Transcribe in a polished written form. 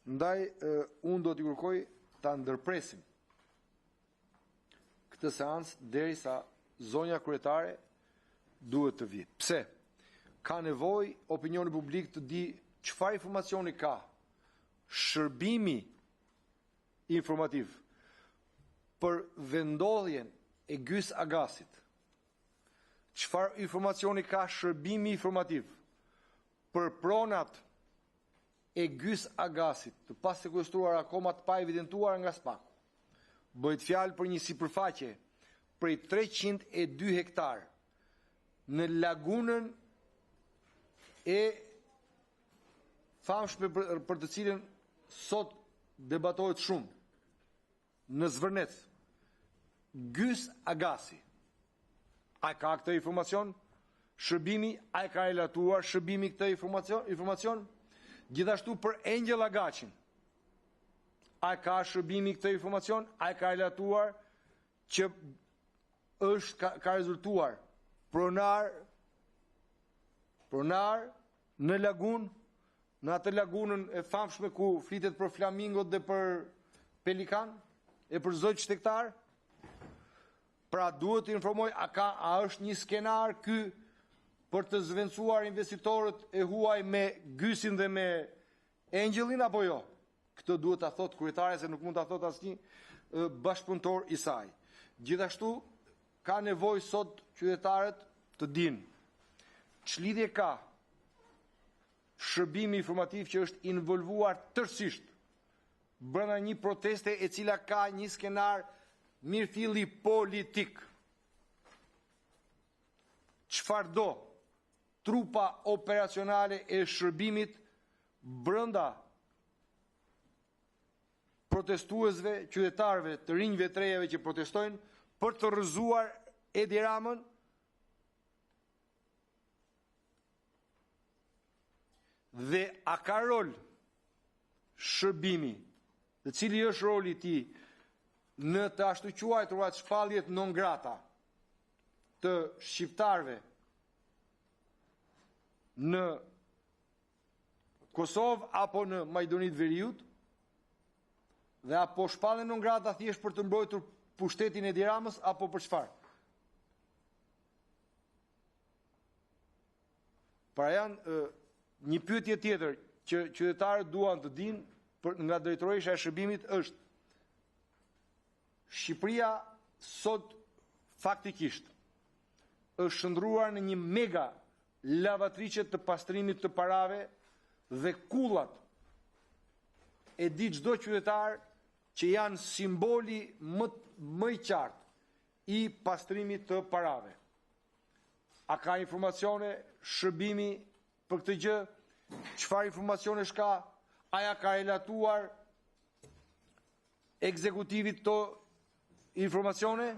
Ndaj, unë do t'i kërkoj ta ndërpresim këtë seancë derisa zonja kryetare duhet të vijë. Pse? Ka nevojë opinioni publik të di çfarë informacioni ka shërbimi informativ për vendodhjen e Gjys Agasit. Çfarë informacioni ka shërbimi informativ për pronat e Gjys Agasit, të pasekuestruar akoma të pa evidentuar nga Spaku. Bëhet fjalë për një sipërfaqe prej 302 hektar në lagunën e famshme për të cilën sot debatohet shumë në Zvërnec. Gjys Agasi. A ka këtë informacion? Shërbimi, a ka relatuar shërbimi këtë informacion? Gjithashtu për Angel Agacin. A ka shërbimi këtë informacion? A ka relatuar që ka rezultuar pronar në lagun, në atë lagunën e famshme ku flitet për flamingot dhe për pelikan, e për zogj shtektar? Pra duhet të informoj, a është një skenar ky për të zvencuar investitorët e huaj me Gysin dhe me Angelin, apo jo? Këtë duhet ta thot kryetare, se nuk mund ta thot asnjë bashkëpunëtor i saj. Gjithashtu, ka nevojë sot qytetarët të dinë ç'lidhje ka shërbimi informativ që është involvuar tërësisht brenda një proteste e cila ka një skenar mirëfilli politik. Çfarë do trupa operacionale e shërbimit brenda protestuesve, qytetarëve, të rinjve të rejave që protestojnë për të rrëzuar Edi Ramën, dhe a ka rol shërbimi, dhe cili është roli i tij në të ashtu quajturat shpalljet non grata të shqiptarëve në Kosovë apo në Maqedoninë Veriut, dhe apo shpalljen non grata thjesht për të mbrojtur pushtetin e Edi Ramës, apo për çfarë? Pra janë një pyetje tjetër që qytetarët duan të dinë nga drejtoresha e shërbimit është: Shqipëria sot faktikisht është shndruar në një mega lavatriçe të pastrimit të parave, dhe kullat e di çdo qytetar që janë simboli më i qartë i pastrimit të parave. A ka informacione shërbimi për këtë gjë? Çfarë informacione ka? Aja ka relatuar ekzekutivit to informacione?